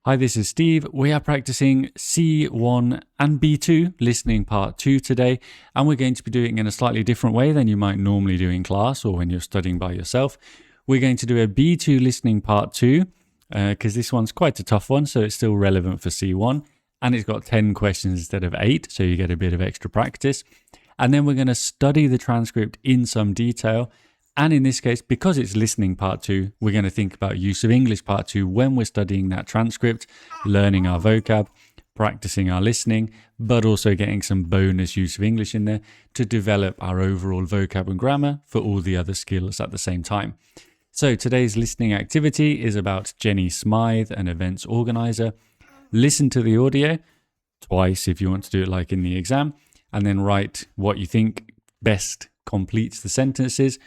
Hi, this is Steve. We are practicing C1 and B2 listening part 2 today, and we're going to be doing it in a slightly different way than you might normally do in class or when you're studying by yourself. We're going to do a B2 listening part 2 because this one's quite a tough one, so it's still relevant for C1, and it's got 10 questions instead of 8, so you get a bit of extra practice. And then we're going to study the transcript in some detail. And in this case, because it's listening part 2, we're going to think about use of English part 2 when we're studying that transcript, learning our vocab, practicing our listening, but also getting some bonus use of English in there to develop our overall vocab and grammar for all the other skills at the same time. So today's listening activity is about Jenny Smythe, an events organiser. Listen to the audio twice if you want to do it like in the exam, and then write what you think best completes the sentences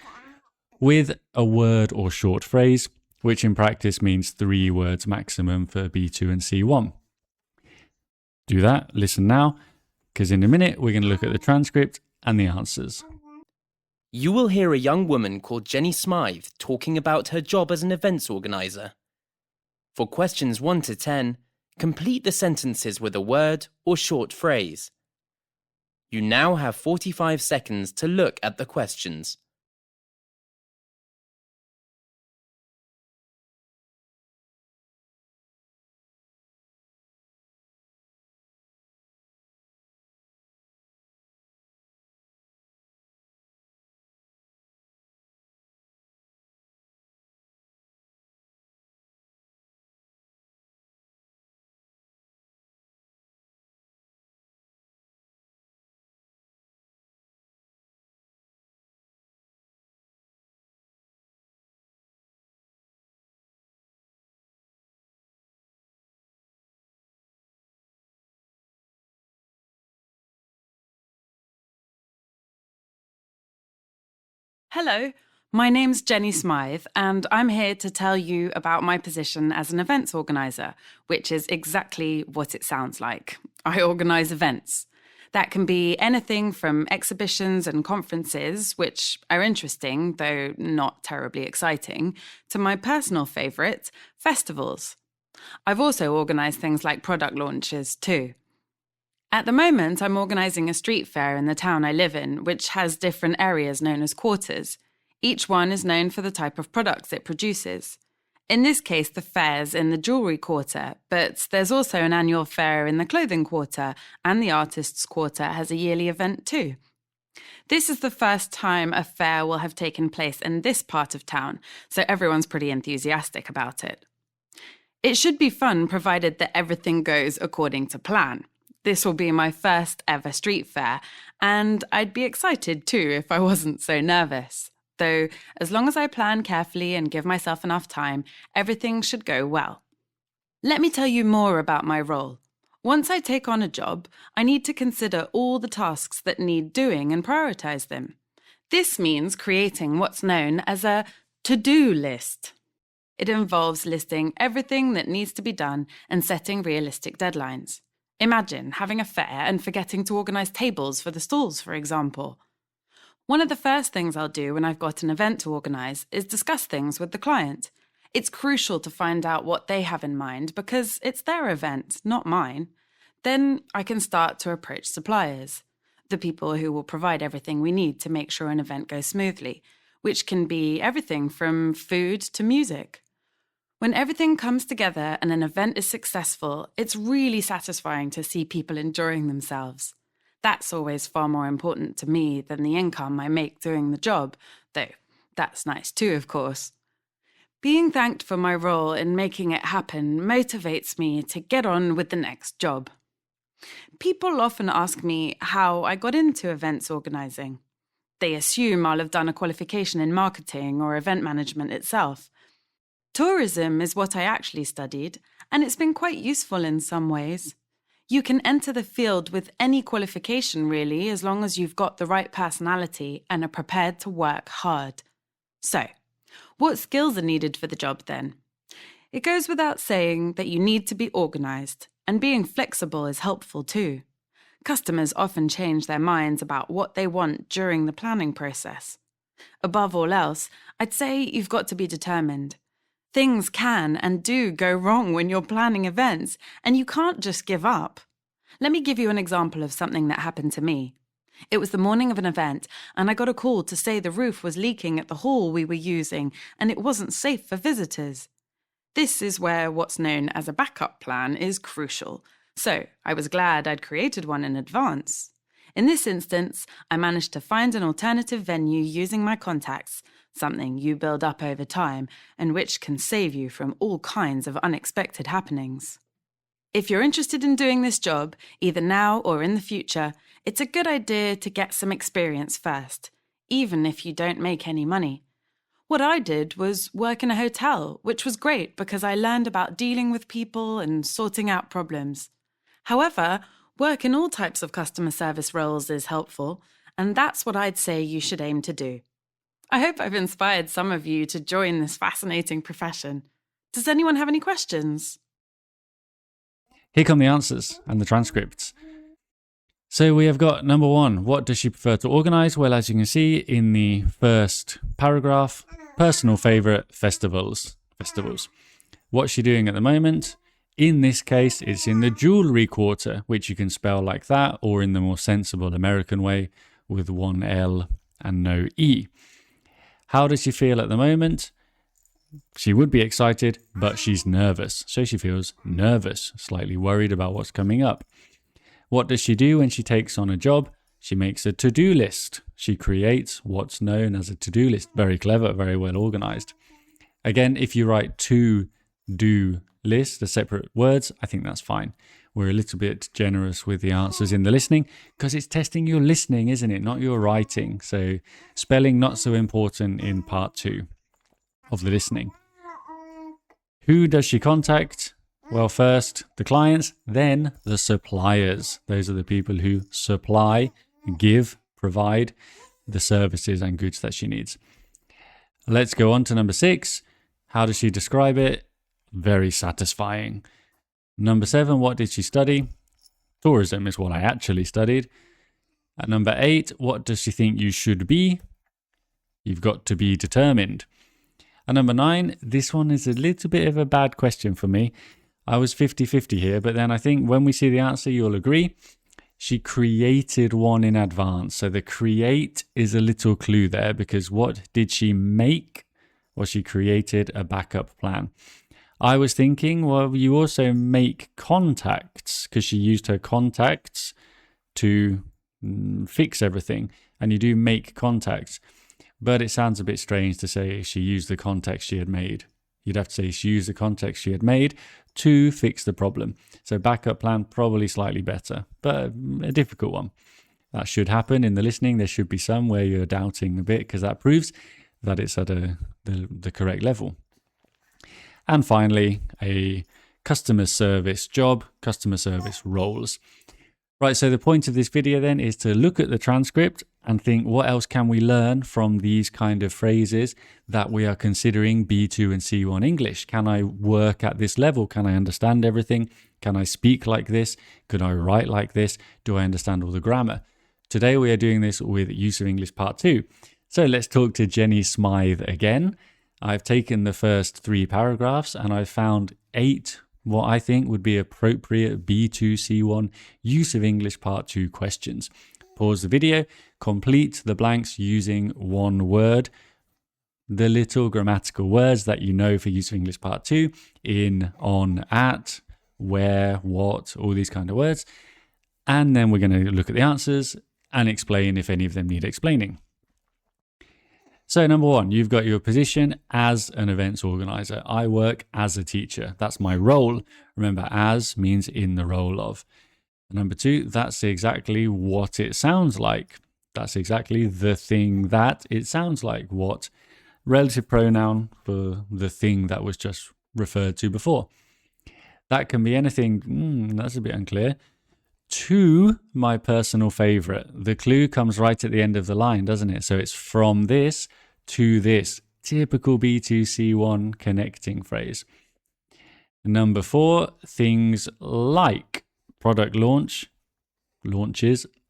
with a word or short phrase, which in practice means 3 words maximum for B2 and C1. Do that, listen now, because in a minute we're going to look at the transcript and the answers. You will hear a young woman called Jenny Smythe talking about her job as an events organiser. For questions 1 to 10, complete the sentences with a word or short phrase. You now have 45 seconds to look at the questions. Hello, my name's Jenny Smythe, and I'm here to tell you about my position as an events organiser, which is exactly what it sounds like. I organise events. That can be anything from exhibitions and conferences, which are interesting, though not terribly exciting, to my personal favourite, festivals. I've also organised things like product launches too. At the moment, I'm organising a street fair in the town I live in, which has different areas known as quarters. Each one is known for the type of products it produces. In this case, the fair's in the jewellery quarter, but there's also an annual fair in the clothing quarter, and the artists' quarter has a yearly event too. This is the first time a fair will have taken place in this part of town, so everyone's pretty enthusiastic about it. It should be fun provided that everything goes according to plan. This will be my first ever street fair, and I'd be excited too if I wasn't so nervous. Though, as long as I plan carefully and give myself enough time, everything should go well. Let me tell you more about my role. Once I take on a job, I need to consider all the tasks that need doing and prioritise them. This means creating what's known as a to-do list. It involves listing everything that needs to be done and setting realistic deadlines. Imagine having a fair and forgetting to organise tables for the stalls, for example. One of the first things I'll do when I've got an event to organise is discuss things with the client. It's crucial to find out what they have in mind because it's their event, not mine. Then I can start to approach suppliers, the people who will provide everything we need to make sure an event goes smoothly, which can be everything from food to music. When everything comes together and an event is successful, it's really satisfying to see people enjoying themselves. That's always far more important to me than the income I make doing the job, though that's nice too, of course. Being thanked for my role in making it happen motivates me to get on with the next job. People often ask me how I got into events organising. They assume I'll have done a qualification in marketing or event management itself. Tourism is what I actually studied, and it's been quite useful in some ways. You can enter the field with any qualification, really, as long as you've got the right personality and are prepared to work hard. So, what skills are needed for the job then? It goes without saying that you need to be organised, and being flexible is helpful too. Customers often change their minds about what they want during the planning process. Above all else, I'd say you've got to be determined. Things can and do go wrong when you're planning events, and you can't just give up. Let me give you an example of something that happened to me. It was the morning of an event, and I got a call to say the roof was leaking at the hall we were using, and it wasn't safe for visitors. This is where what's known as a backup plan is crucial, so I was glad I'd created one in advance. In this instance, I managed to find an alternative venue using my contacts, something you build up over time and which can save you from all kinds of unexpected happenings. If you're interested in doing this job, either now or in the future, it's a good idea to get some experience first, even if you don't make any money. What I did was work in a hotel, which was great because I learned about dealing with people and sorting out problems. However, work in all types of customer service roles is helpful, and that's what I'd say you should aim to do. I hope I've inspired some of you to join this fascinating profession. Does anyone have any questions? Here come the answers and the transcripts. So we have got number 1, what does she prefer to organise? Well, as you can see in the first paragraph, personal favourite, festivals. What's she doing at the moment? In this case, it's in the jewellery quarter, which you can spell like that, or in the more sensible American way with one L and no E. How does she feel at the moment? She would be excited, but she's nervous. So she feels nervous, slightly worried about what's coming up. What does she do when she takes on a job? She makes a to-do list. She creates what's known as a to-do list. Very clever, very well organised. Again, if you write to-do list, the separate words, I think that's fine. We're a little bit generous with the answers in the listening because it's testing your listening, isn't it? Not your writing. So spelling not so important in part 2 of the listening. Who does she contact? Well, first the clients, then the suppliers. Those are the people who supply, give, provide the services and goods that she needs. Let's go on to number 6. How does she describe it? Very satisfying. Number 7, what did she study? Tourism is what I actually studied. At number 8, what does she think you should be? You've got to be determined. At number 9, this one is a little bit of a bad question for me. I was 50-50 here, but then I think when we see the answer, you'll agree. She created one in advance. So the create is a little clue there because what did she make? Well, she created a backup plan. I was thinking, well, you also make contacts because she used her contacts to fix everything. And you do make contacts. But it sounds a bit strange to say she used the contacts she had made. You'd have to say she used the contacts she had made to fix the problem. So backup plan, probably slightly better, but a difficult one. That should happen in the listening. There should be some where you're doubting a bit because that proves that it's at the correct level. And finally, a customer service job, customer service roles. Right, so the point of this video then is to look at the transcript and think what else can we learn from these kind of phrases that we are considering B2 and C1 English. Can I work at this level? Can I understand everything? Can I speak like this? Could I write like this? Do I understand all the grammar? Today we are doing this with Use of English Part 2. So let's talk to Jenny Smythe again. I've taken the first 3 paragraphs and I've found 8 what I think would be appropriate B2-C1 Use of English Part 2 questions. Pause the video, complete the blanks using one word, the little grammatical words that you know for Use of English Part 2, in, on, at, where, what, all these kind of words. And then we're going to look at the answers and explain if any of them need explaining. So number 1, you've got your position as an events organizer. I work as a teacher. That's my role. Remember, as means in the role of. Number 2, that's exactly what it sounds like. That's exactly the thing that it sounds like. What? Relative pronoun for the thing that was just referred to before. That can be anything. That's a bit unclear. To my personal favorite. The clue comes right at the end of the line, doesn't it? So it's from this to this. Typical B2-C1 connecting phrase. Number 4, things like product launches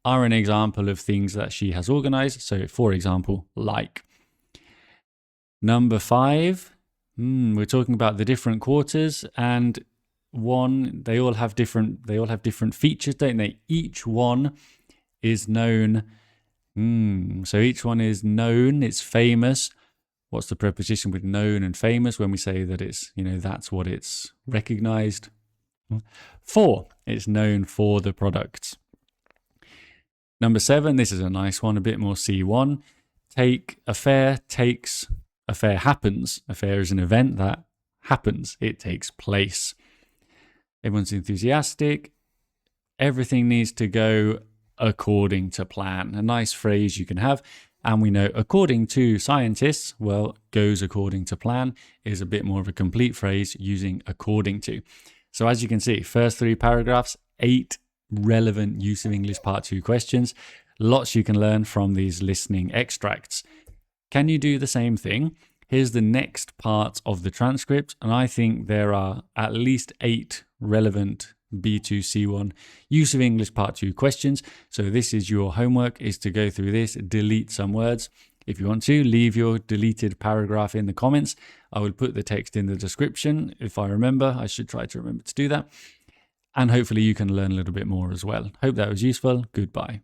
are an example of things that she has organized. So for example, like. Number 5, We're talking about the different quarters, and they all have different features, don't they? Each one is known. So each one is known, it's famous. What's the preposition with known and famous when we say that it's, that's what it's recognized for? It's known for the products. Number 7, this is a nice one, a bit more C1. Take affair, takes, affair happens. Affair is an event that happens. It takes place. Everyone's enthusiastic. Everything needs to go according to plan. A nice phrase you can have. And we know according to scientists, well, goes according to plan is a bit more of a complete phrase using according to. So as you can see, first 3 paragraphs, 8 relevant use of English Part 2 questions. Lots you can learn from these listening extracts. Can you do the same thing? Here's the next part of the transcript, and I think there are at least 8 relevant B2-C1 use of English Part 2 questions. So this is your homework, is to go through this, delete some words. If you want to, leave your deleted paragraph in the comments. I will put the text in the description. If I remember, I should try to remember to do that. And hopefully you can learn a little bit more as well. Hope that was useful. Goodbye.